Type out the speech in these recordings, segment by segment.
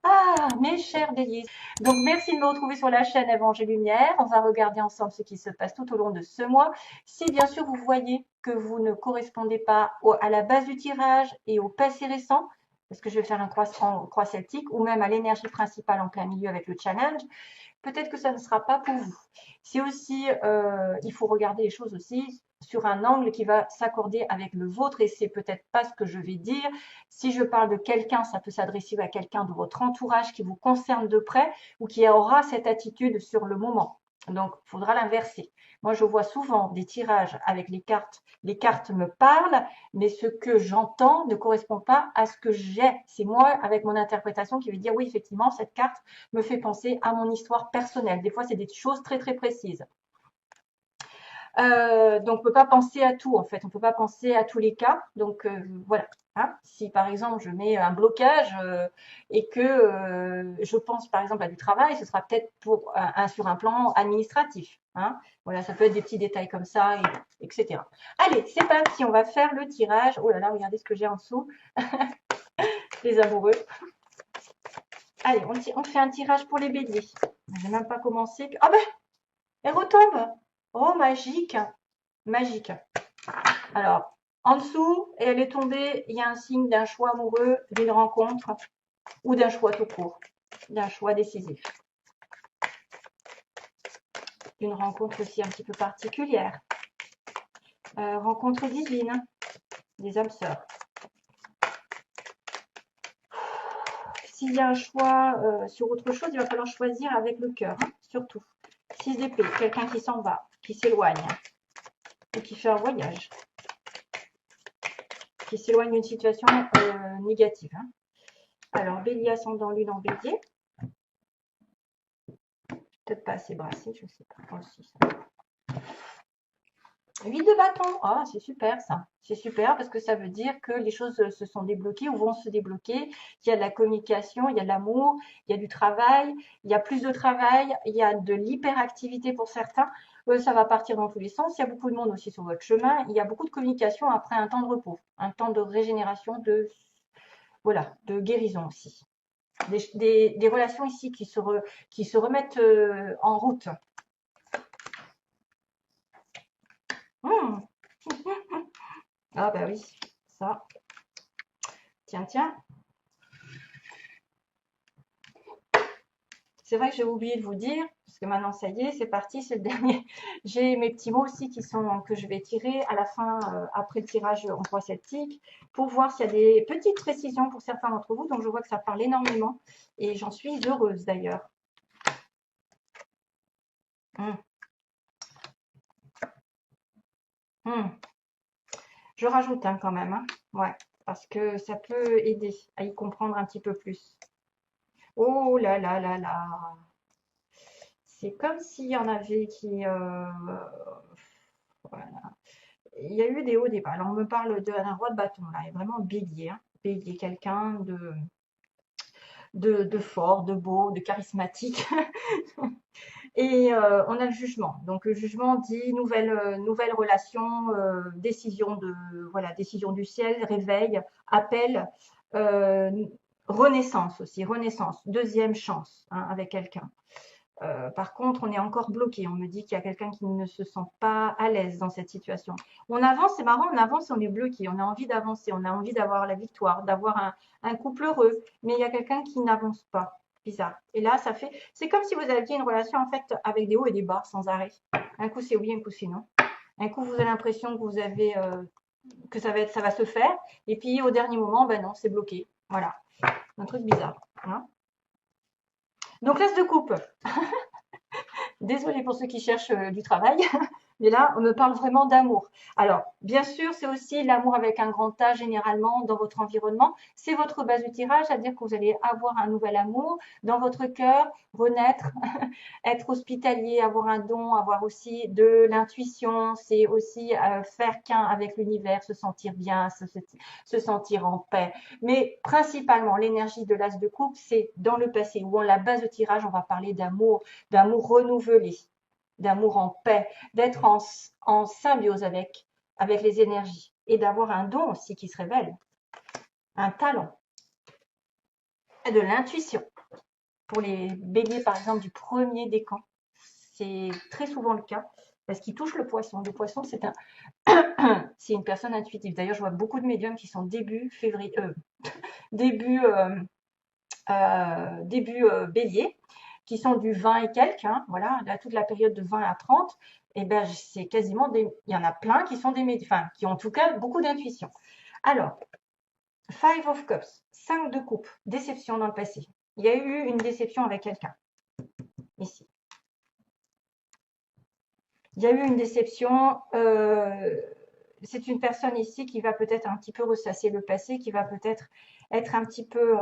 Ah, mes chères délices. Donc, merci de me retrouver sur la chaîne Évangile Lumière. On va regarder ensemble ce qui se passe tout au long de ce mois. Si bien sûr vous voyez que vous ne correspondez pas à la base du tirage et au passé récent, parce que je vais faire un en croix celtique, ou même à l'énergie principale en plein milieu avec le challenge, peut-être que ça ne sera pas pour vous. C'est aussi, il faut regarder les choses aussi sur un angle qui va s'accorder avec le vôtre et c'est peut-être pas ce que je vais dire. Si je parle de quelqu'un, ça peut s'adresser à quelqu'un de votre entourage qui vous concerne de près ou qui aura cette attitude sur le moment. Donc, il faudra l'inverser. Moi, je vois souvent des tirages avec les cartes. Les cartes me parlent, mais ce que j'entends ne correspond pas à ce que j'ai. C'est moi, avec mon interprétation, qui vais dire oui, effectivement, cette carte me fait penser à mon histoire personnelle. Des fois, c'est des choses très très précises. Donc, on peut pas penser à tout en fait. On peut pas penser à tous les cas. Donc voilà. Hein, si par exemple je mets un blocage et que je pense par exemple à du travail, ce sera peut-être pour sur un plan administratif. Hein. Voilà, ça peut être des petits détails comme ça, etc. Allez, c'est parti, on va faire le tirage. Oh là là, regardez ce que j'ai en dessous. Les amoureux. Allez, on fait un tirage pour les béliers. Je n'ai même pas commencé. Ah ben, elle retombe. Oh, magique. Magique. Alors, en dessous, et elle est tombée, il y a un signe d'un choix amoureux, d'une rencontre ou d'un choix tout court, d'un choix décisif. Une rencontre aussi un petit peu particulière. Rencontre divine, des âmes sœurs. S'il y a un choix sur autre chose, il va falloir choisir avec le cœur, hein, surtout. 6 d'épée, quelqu'un qui s'en va, qui s'éloigne, ou qui fait un voyage, qui s'éloigne d'une situation négative. Hein. Alors, bélier ascendant lune en bélier. Peut-être pas assez brassé, je ne sais pas. Aussi, ça. 8 de bâton. Ah, c'est super ça. C'est super parce que ça veut dire que les choses se sont débloquées ou vont se débloquer. Il y a de la communication, il y a de l'amour, il y a du travail, il y a plus de travail, il y a de l'hyperactivité pour certains. Ça va partir dans tous les sens. Il y a beaucoup de monde aussi sur votre chemin. Il y a beaucoup de communication après un temps de repos, un temps de régénération, voilà, de guérison aussi. Des relations ici qui se remettent en route. Mmh. Ah bah oui, ça. Tiens, tiens. C'est vrai que j'ai oublié de vous dire, parce que maintenant ça y est, c'est parti, c'est le dernier. J'ai mes petits mots aussi que je vais tirer à la fin, après le tirage en croix celtique, pour voir s'il y a des petites précisions pour certains d'entre vous. Donc je vois que ça parle énormément et j'en suis heureuse d'ailleurs. Hum, hum. Je rajoute hein, quand même, hein. Ouais, parce que ça peut aider à y comprendre un petit peu plus. Oh là là là là. C'est comme s'il y en avait qui, voilà. Il y a eu des hauts, des bas. Alors, on me parle d'un roi de bâton, là, et vraiment bélier, hein. Bélier, quelqu'un de fort, de beau, de charismatique. Et on a le jugement. Donc, le jugement dit nouvelle relation, décision voilà, décision du ciel, réveil, appel, euh, renaissance aussi, renaissance, deuxième chance hein, avec quelqu'un. Par contre, on est encore bloqué. On me dit qu'il y a quelqu'un qui ne se sent pas à l'aise dans cette situation. On avance, c'est marrant, on avance et on est bloqué. On a envie d'avancer, on a envie d'avoir la victoire, d'avoir un couple heureux. Mais il y a quelqu'un qui n'avance pas. Bizarre. Et là, ça fait. C'est comme si vous aviez une relation en fait avec des hauts et des bas sans arrêt. Un coup c'est oui, un coup c'est non. Un coup vous avez l'impression que vous avez que ça va se faire. Et puis au dernier moment, ben non, c'est bloqué. Voilà. Un truc bizarre. Hein. Donc l'as de coupe. Désolée pour ceux qui cherchent du travail, mais là, on me parle vraiment d'amour. Alors, bien sûr, c'est aussi l'amour avec un grand A généralement dans votre environnement. C'est votre base du tirage, c'est-à-dire que vous allez avoir un nouvel amour dans votre cœur, renaître, être hospitalier, avoir un don, avoir aussi de l'intuition. C'est aussi faire qu'un avec l'univers, se sentir bien, se sentir en paix. Mais principalement, l'énergie de l'as de coupe, c'est dans le passé, où on la base de tirage, on va parler d'amour renouvelé, d'amour en paix, d'être en symbiose avec les énergies et d'avoir un don aussi qui se révèle, un talent. de l'intuition. Pour les béliers, par exemple, du premier décan, c'est très souvent le cas parce qu'il touche le poisson. Le poisson, c'est une personne intuitive. D'ailleurs, je vois beaucoup de médiums qui sont début février, début, bélier, qui sont du 20 et quelques, hein, voilà, là, toute la période de 20 à 30, et ben c'est quasiment il y en a plein qui sont des médiums, enfin, qui ont en tout cas beaucoup d'intuition. Alors, Five of Cups, 5 de coupe, déception dans le passé. Il y a eu une déception avec quelqu'un, ici. Il y a eu une déception. C'est une personne ici qui va peut-être un petit peu ressasser le passé, qui va peut-être être un petit peu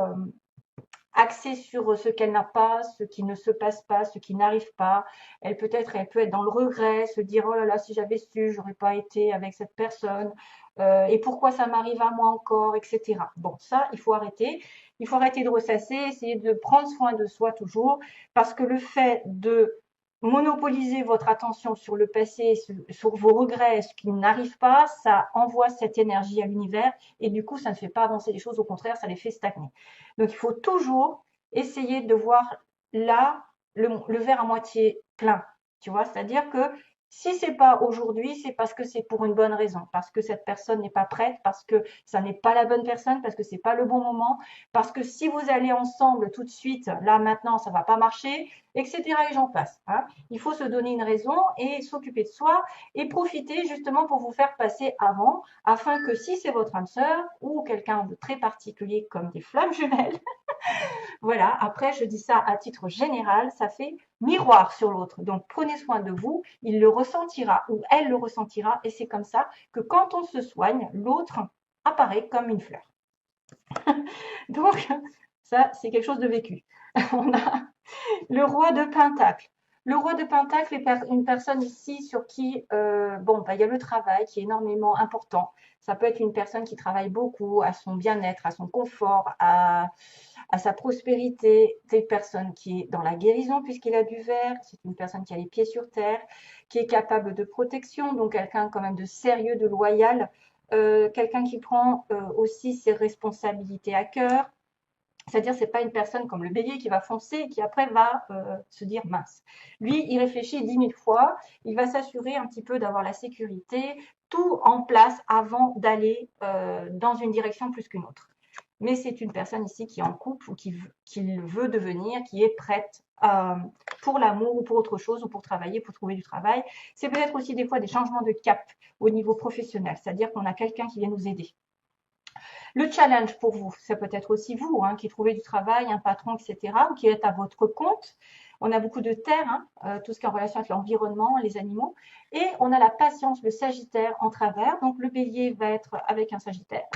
axée sur ce qu'elle n'a pas, ce qui ne se passe pas, ce qui n'arrive pas. Elle peut être dans le regret, se dire oh là là, si j'avais su, j'aurais pas été avec cette personne. Et pourquoi ça m'arrive à moi encore, etc. Bon, ça, il faut arrêter. Il faut arrêter de ressasser, essayer de prendre soin de soi toujours, parce que le fait de monopoliser votre attention sur le passé, sur vos regrets, ce qui n'arrive pas, ça envoie cette énergie à l'univers et du coup, ça ne fait pas avancer les choses, au contraire, ça les fait stagner. Donc, il faut toujours essayer de voir là le verre à moitié plein, tu vois, c'est-à-dire que si c'est pas aujourd'hui, c'est parce que c'est pour une bonne raison, parce que cette personne n'est pas prête, parce que ça n'est pas la bonne personne, parce que c'est pas le bon moment, parce que si vous allez ensemble tout de suite, là maintenant, ça va pas marcher, etc. Et j'en passe. Hein. Il faut se donner une raison et s'occuper de soi et profiter justement pour vous faire passer avant, afin que si c'est votre âme sœur ou quelqu'un de très particulier comme des flammes jumelles, voilà, après je dis ça à titre général, ça fait miroir sur l'autre. Donc prenez soin de vous, il le ressentira ou elle le ressentira et c'est comme ça que quand on se soigne, l'autre apparaît comme une fleur. Donc ça, c'est quelque chose de vécu. On a le roi de Pentacle. Le roi de Pentacle est une personne ici sur qui, bon, bah, il y a le travail qui est énormément important. Ça peut être une personne qui travaille beaucoup à son bien-être, à son confort, à sa prospérité. C'est une personne qui est dans la guérison puisqu'il a du verre. C'est une personne qui a les pieds sur terre, qui est capable de protection, donc quelqu'un quand même de sérieux, de loyal. Quelqu'un qui prend aussi ses responsabilités à cœur, c'est-à-dire, c'est pas une personne comme le bélier qui va foncer et qui après va se dire mince. Lui, il réfléchit 10 000 fois, il va s'assurer un petit peu d'avoir la sécurité, tout en place avant d'aller dans une direction plus qu'une autre. Mais c'est une personne ici qui est en couple ou qui veut devenir, qui est prête pour l'amour ou pour autre chose, ou pour travailler, pour trouver du travail. C'est peut-être aussi des fois des changements de cap au niveau professionnel, c'est-à-dire qu'on a quelqu'un qui vient nous aider. Le challenge pour vous, c'est peut-être aussi vous hein, qui trouvez du travail, un patron, etc., ou qui êtes à votre compte. On a beaucoup de terre, hein, tout ce qui est en relation avec l'environnement, les animaux. Et on a la patience, le sagittaire en travers. Donc le bélier va être avec un sagittaire,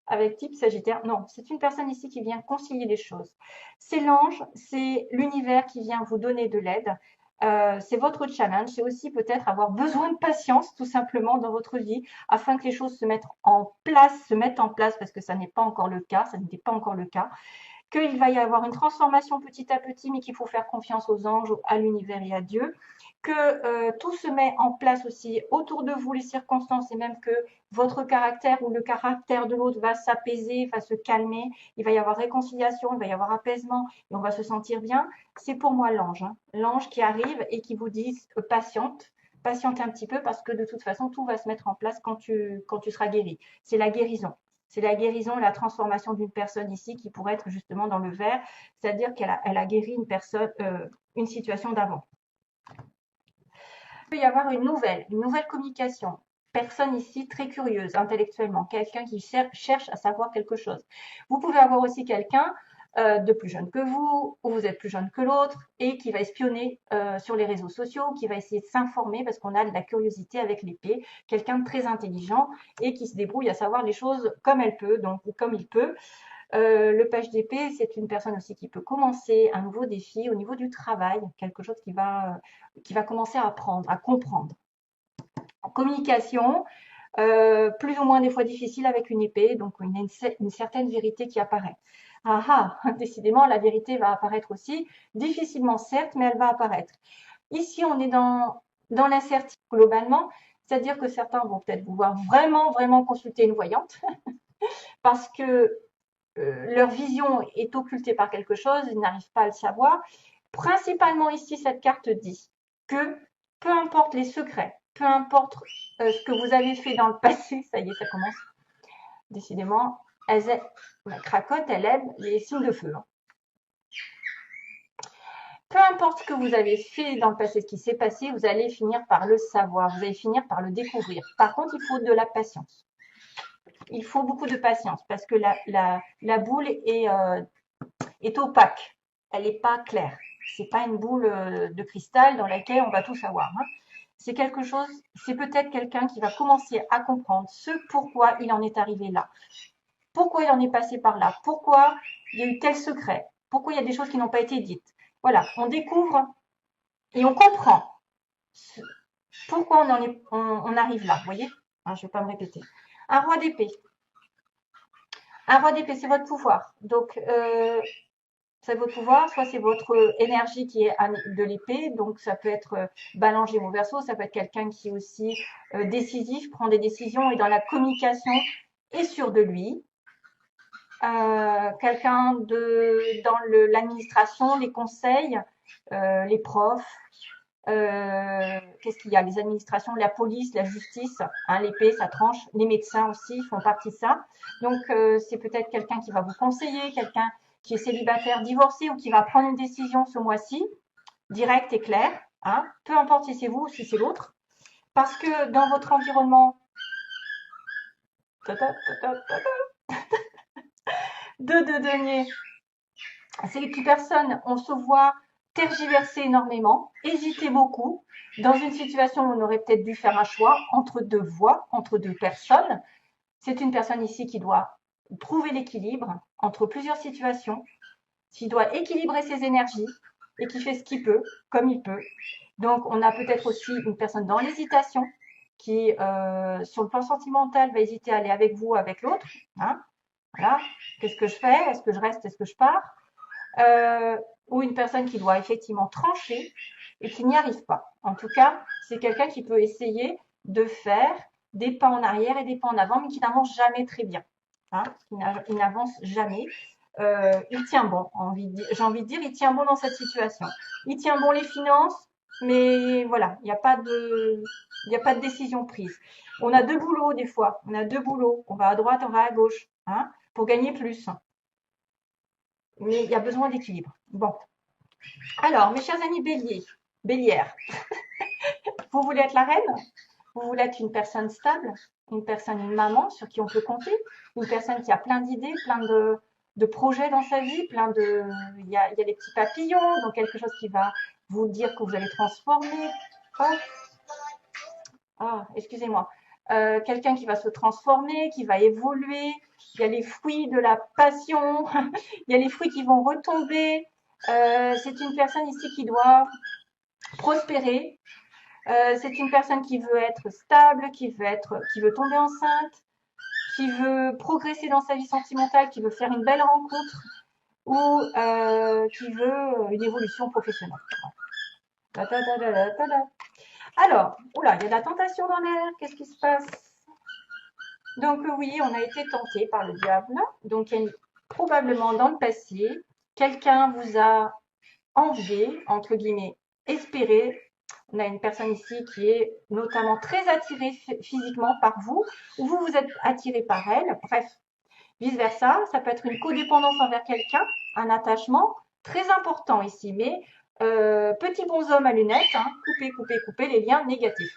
avec type sagittaire. Non, c'est une personne ici qui vient concilier les choses. C'est l'ange, c'est l'univers qui vient vous donner de l'aide. C'est votre challenge, c'est aussi peut-être avoir besoin de patience tout simplement dans votre vie afin que les choses se mettent en place parce que ça n'est pas encore le cas, ça n'était pas encore le cas, qu'il va y avoir une transformation petit à petit, mais qu'il faut faire confiance aux anges, à l'univers et à Dieu, que tout se met en place aussi autour de vous, les circonstances, et même que votre caractère ou le caractère de l'autre va s'apaiser, va se calmer, il va y avoir réconciliation, il va y avoir apaisement, et on va se sentir bien. C'est pour moi l'ange, hein. L'ange qui arrive et qui vous dit patiente un petit peu parce que de toute façon, tout va se mettre en place quand tu seras guéri. C'est la guérison. C'est la guérison, la transformation d'une personne ici qui pourrait être justement dans le vert, c'est-à-dire qu'elle a guéri une personne, une situation d'avant. Il peut y avoir une nouvelle communication. Personne ici très curieuse intellectuellement, quelqu'un qui cherche à savoir quelque chose. Vous pouvez avoir aussi quelqu'un de plus jeune que vous, ou vous êtes plus jeune que l'autre, et qui va espionner sur les réseaux sociaux, qui va essayer de s'informer parce qu'on a de la curiosité avec l'épée, quelqu'un de très intelligent et qui se débrouille à savoir les choses comme elle peut, donc ou comme il peut. Le page d'épée, c'est une personne aussi qui peut commencer un nouveau défi au niveau du travail, quelque chose qui va commencer à apprendre, à comprendre. En communication, plus ou moins des fois difficile avec une épée, donc une certaine vérité qui apparaît. Ah ah, décidément, la vérité va apparaître aussi, difficilement certes, mais elle va apparaître. Ici, on est dans l'incertitude globalement, c'est-à-dire que certains vont peut-être vouloir vraiment, vraiment consulter une voyante, parce que leur vision est occultée par quelque chose, ils n'arrivent pas à le savoir. Principalement ici, cette carte dit que peu importe les secrets, peu importe ce que vous avez fait dans le passé, ça y est, ça commence, décidément, la cracotte, elle aime les signes de feu. Hein. Peu importe ce que vous avez fait dans le passé, ce qui s'est passé, vous allez finir par le savoir, vous allez finir par le découvrir. Par contre, il faut de la patience. Il faut beaucoup de patience parce que la boule est opaque. Elle n'est pas claire. C'est pas une boule de cristal dans laquelle on va tout savoir. Hein. C'est quelque chose, c'est peut-être quelqu'un qui va commencer à comprendre ce pourquoi il en est arrivé là. Pourquoi il en est passé par là. Pourquoi il y a eu tel secret. Pourquoi il y a des choses qui n'ont pas été dites. Voilà, on découvre et on comprend pourquoi on arrive là. Vous voyez, hein, je ne vais pas me répéter. Un roi d'épée. Un roi d'épée, c'est votre pouvoir. Donc, c'est votre pouvoir, soit c'est votre énergie qui est de l'épée, donc ça peut être Balance mon verso, ça peut être quelqu'un qui est aussi décisif, prend des décisions et dans la communication est sûr de lui. Quelqu'un dans l'administration, les conseils, les profs, qu'est-ce qu'il y a? Les administrations, la police, la justice, hein, l'épée, ça tranche, les médecins aussi font partie de ça. Donc, c'est peut-être quelqu'un qui va vous conseiller, quelqu'un qui est célibataire, divorcé ou qui va prendre une décision ce mois-ci, directe et claire, hein, peu importe si c'est vous ou si c'est l'autre, parce que dans votre environnement, deux deniers, ces personnes, on se voit tergiverser énormément, hésiter beaucoup, dans une situation où on aurait peut-être dû faire un choix entre deux voies, entre deux personnes. C'est une personne ici qui doit trouver l'équilibre entre plusieurs situations, qui doit équilibrer ses énergies et qui fait ce qu'il peut, comme il peut. Donc, on a peut-être aussi une personne dans l'hésitation qui, sur le plan sentimental, va hésiter à aller avec vous, avec l'autre. Hein, voilà. Qu'est-ce que je fais? Est-ce que je reste? Est-ce que je pars? Ou une personne qui doit effectivement trancher et qui n'y arrive pas. En tout cas, c'est quelqu'un qui peut essayer de faire des pas en arrière et des pas en avant, mais qui n'avance jamais très bien. Hein, il n'avance jamais. Il tient bon, j'ai envie de dire, il tient bon dans cette situation. Il tient bon les finances, mais voilà, il n'y a pas de décision prise. On a deux boulots des fois, on a deux boulots, on va à droite, on va à gauche, hein, pour gagner plus. Mais il y a besoin d'équilibre. Bon. Alors, mes chers amis béliers, bélières, vous voulez être la reine? Vous voulez être une personne stable? Une maman sur qui on peut compter? Une personne qui a plein d'idées, plein de projets dans sa vie, il y a des petits papillons, donc quelque chose qui va vous dire que vous allez transformer. Excusez-moi. Quelqu'un qui va se transformer, qui va évoluer. Il y a les fruits de la passion. Il y a les fruits qui vont retomber. C'est une personne ici qui doit prospérer. C'est une personne qui veut être stable, qui veut tomber enceinte, qui veut progresser dans sa vie sentimentale, qui veut faire une belle rencontre ou qui veut une évolution professionnelle. Alors, oula, il y a de la tentation dans l'air. Qu'est-ce qui se passe? Donc oui, on a été tenté par le diable. Donc probablement dans le passé, quelqu'un vous a envié, entre guillemets, espéré. On a une personne ici qui est notamment très attirée physiquement par vous, ou vous êtes attiré par elle. Bref, vice-versa, ça peut être une codépendance envers quelqu'un, un attachement très important ici, mais petit bonhomme à lunettes, hein, couper les liens négatifs.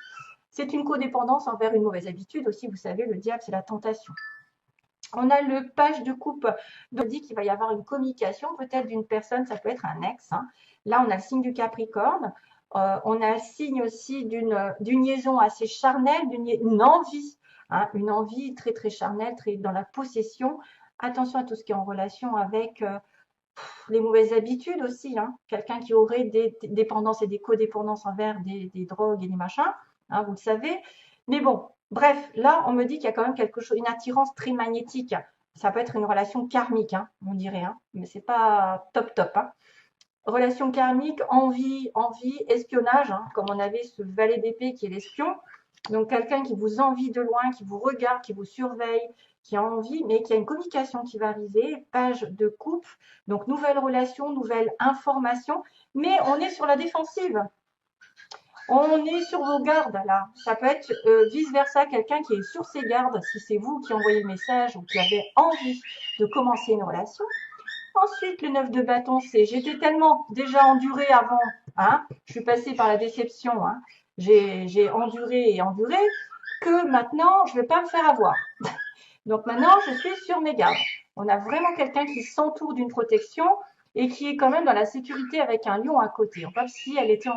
C'est une codépendance envers une mauvaise habitude aussi, vous savez, le diable, c'est la tentation. On a le page de coupe, donc dit qu'il va y avoir une communication peut-être d'une personne, ça peut être un ex. Hein. Là, on a le signe du Capricorne. On a le signe aussi d'une liaison assez charnelle, une envie, hein, une envie très très charnelle, très dans la possession. Attention à tout ce qui est en relation avec les mauvaises habitudes aussi. Hein. Quelqu'un qui aurait des dépendances et des codépendances envers des drogues et des machins, hein, vous le savez. Mais bon, bref, là, on me dit qu'il y a quand même quelque chose, une attirance très magnétique. Ça peut être une relation karmique, hein, on dirait, hein, mais c'est pas top. Hein. Relation karmique, envie, espionnage, hein, comme on avait ce valet d'épée qui est l'espion. Donc quelqu'un qui vous envie de loin, qui vous regarde, qui vous surveille, qui a envie, mais qui a une communication qui va arriver, page de couple, donc nouvelle relation, nouvelle information, mais on est sur la défensive. On est sur vos gardes là. Ça peut être vice-versa, quelqu'un qui est sur ses gardes, si c'est vous qui envoyez le message ou qui avez envie de commencer une relation. Ensuite, le 9 de bâton, c'est j'étais tellement déjà enduré avant, hein, je suis passée par la déception, hein, j'ai enduré et enduré, que maintenant, je ne vais pas me faire avoir. Donc maintenant, je suis sur mes gardes. On a vraiment quelqu'un qui s'entoure d'une protection et qui est quand même dans la sécurité avec un lion à côté. Comme si elle était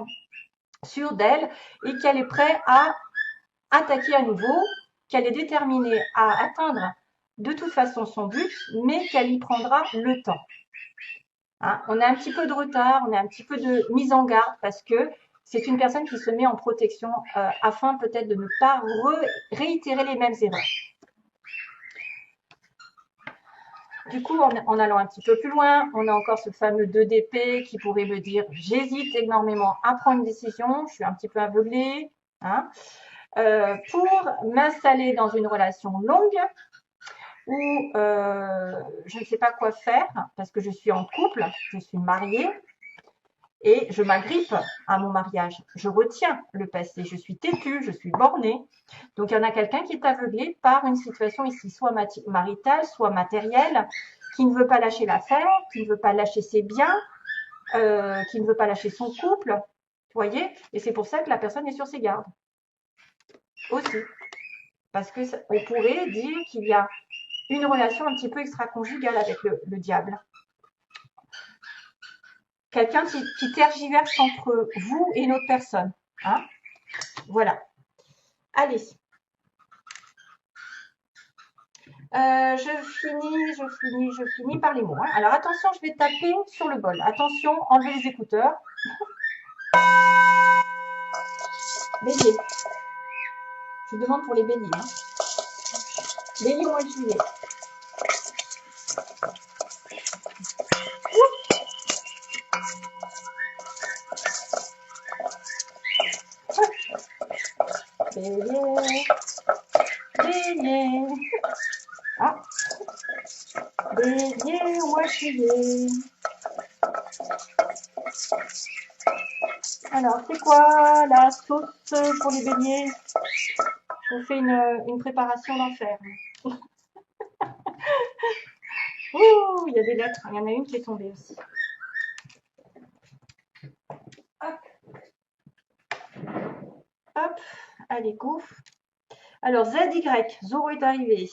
sûre d'elle et qu'elle est prête à attaquer à nouveau, qu'elle est déterminée à atteindre de toute façon son but, mais qu'elle y prendra le temps. Hein, on a un petit peu de retard, on a un petit peu de mise en garde parce que c'est une personne qui se met en protection afin peut-être de ne pas réitérer les mêmes erreurs. Du coup, en allant un petit peu plus loin, on a encore ce fameux 2 d'épée qui pourrait me dire j'hésite énormément à prendre une décision, je suis un petit peu aveuglée. Hein, pour m'installer dans une relation longue où je ne sais pas quoi faire parce que je suis en couple, je suis mariée et je m'agrippe à mon mariage. Je retiens le passé, je suis têtue, je suis bornée. Donc, il y en a quelqu'un qui est aveuglé par une situation ici, soit maritale, soit matérielle, qui ne veut pas lâcher l'affaire, qui ne veut pas lâcher ses biens, qui ne veut pas lâcher son couple. Vous voyez? Et c'est pour ça que la personne est sur ses gardes. Aussi. Parce que on pourrait dire qu'il y a une relation un petit peu extra-conjugale avec le diable. Quelqu'un qui tergiverse entre vous et une autre personne. Hein, voilà. Allez. Je finis par les mots. Hein. Alors attention, je vais taper sur le bol. Attention, enlevez les écouteurs. Bélier. Je demande pour les béliers. Hein. Bélier au mois de juillet. Bélier. Bélier. Ah. Bélier au mois de juillet. Alors, c'est quoi la sauce pour les béliers? Je vous fais une préparation d'enfer. Ouh, il y a des lettres. Il y en a une qui est tombée aussi. Hop. Hop. Allez, go. Alors, ZY, Zoro est arrivé.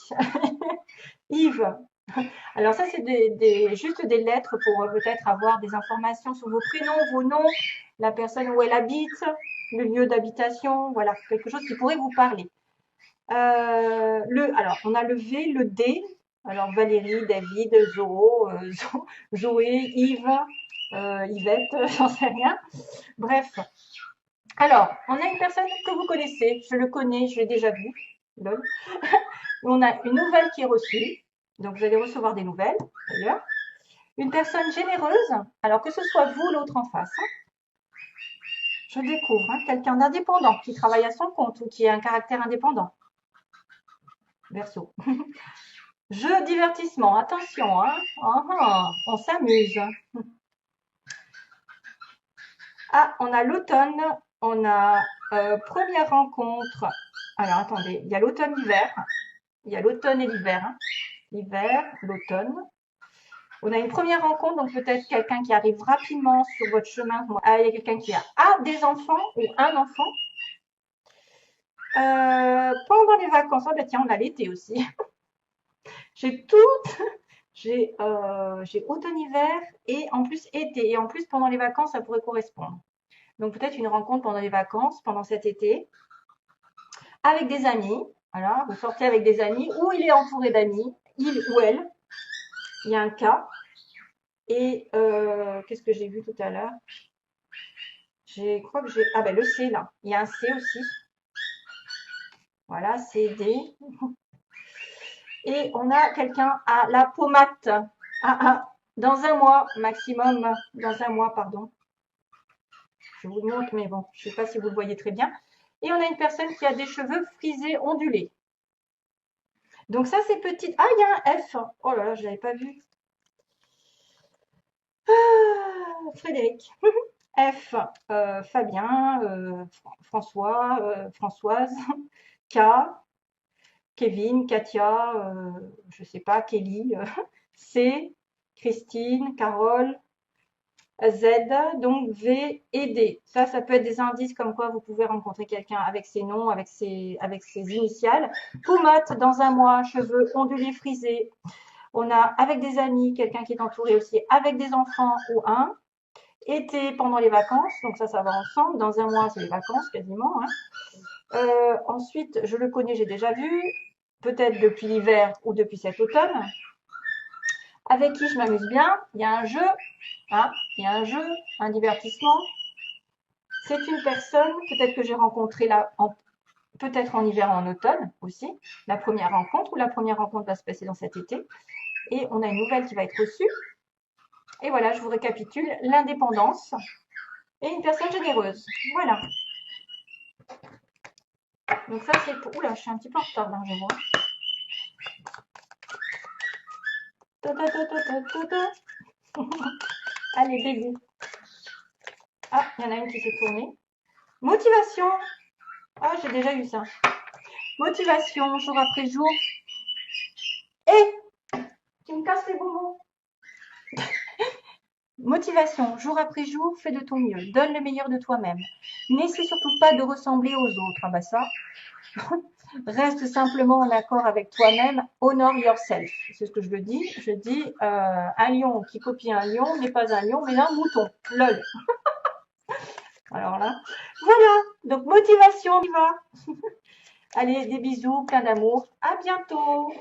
Yves. Alors ça, c'est juste des lettres pour peut-être avoir des informations sur vos prénoms, vos noms, la personne où elle habite, le lieu d'habitation, voilà, quelque chose qui pourrait vous parler. Alors, on a le V, le D. Alors, Valérie, David, Zoro, Zoé, Yves, Yvette, j'en sais rien. Bref. Alors, on a une personne que vous connaissez. Je le connais, je l'ai déjà vu. Lol. On a une nouvelle qui est reçue. Donc, vous allez recevoir des nouvelles, d'ailleurs. Une personne généreuse, alors que ce soit vous, l'autre en face. Hein. Je découvre quelqu'un d'indépendant qui travaille à son compte ou qui a un caractère indépendant. Verseau. Jeu, divertissement, attention, hein. On s'amuse. Ah, on a l'automne, on a première rencontre. Alors, attendez, il y a l'automne-hiver. Il y a l'automne et l'hiver. Hein. L'hiver, l'automne. On a une première rencontre, donc peut-être quelqu'un qui arrive rapidement sur votre chemin. Il y a quelqu'un qui a des enfants ou un enfant. Pendant les vacances, oh, bah, tiens, on a l'été aussi. J'ai automne-hiver et en plus été. Et en plus, pendant les vacances, ça pourrait correspondre. Donc peut-être une rencontre pendant les vacances, pendant cet été, avec des amis. Voilà, vous sortez avec des amis ou il est entouré d'amis, il ou elle. Il y a un cas. Et qu'est-ce que j'ai vu tout à l'heure? Je crois que j'ai... Ah ben le C là. Il y a un C aussi. Voilà, C, D. Et on a quelqu'un à la pommade. Dans un mois maximum. Dans un mois, pardon. Je vous le montre, mais bon, je ne sais pas si vous le voyez très bien. Et on a une personne qui a des cheveux frisés ondulés. Donc ça, c'est petit. Ah, il y a un F. Oh là là, je l'avais pas vu. Frédéric. F, Fabien, François, Françoise, K, Kevin, Katia, je sais pas, Kelly, C, Christine, Carole, Z, donc V et D. Ça peut être des indices comme quoi vous pouvez rencontrer quelqu'un avec ses noms, avec ses initiales. Poumate, dans un mois, cheveux ondulés, frisés. On a avec des amis, quelqu'un qui est entouré aussi avec des enfants ou un. Été pendant les vacances, donc ça va ensemble. Dans un mois, c'est les vacances quasiment. Hein. Ensuite, je le connais, j'ai déjà vu, peut-être depuis l'hiver ou depuis cet automne. Avec qui je m'amuse bien, il y a un jeu, hein, il y a un jeu, un divertissement. C'est une personne, peut-être que j'ai rencontré là, peut-être en hiver ou en automne aussi, la première rencontre, ou la première rencontre va se passer dans cet été. Et on a une nouvelle qui va être reçue. Et voilà, je vous récapitule, l'indépendance et une personne généreuse. Voilà. Donc ça, c'est pour... Oula, je suis un petit peu en retard, là, je vois. Allez, bébé. Ah, il y en a une qui s'est tournée. Motivation. Ah, j'ai déjà eu ça. Motivation, jour après jour. Et tu me casses les bonbons. Motivation, jour après jour, fais de ton mieux. Donne le meilleur de toi-même. N'essaie surtout pas de ressembler aux autres. Ah bah ça. Reste simplement en accord avec toi-même. Honor yourself. C'est ce que je le dis. Je dis un lion qui copie un lion n'est pas un lion, mais un mouton. Lol. Alors là, voilà. Donc motivation, on y va. Allez, des bisous, plein d'amour. À bientôt.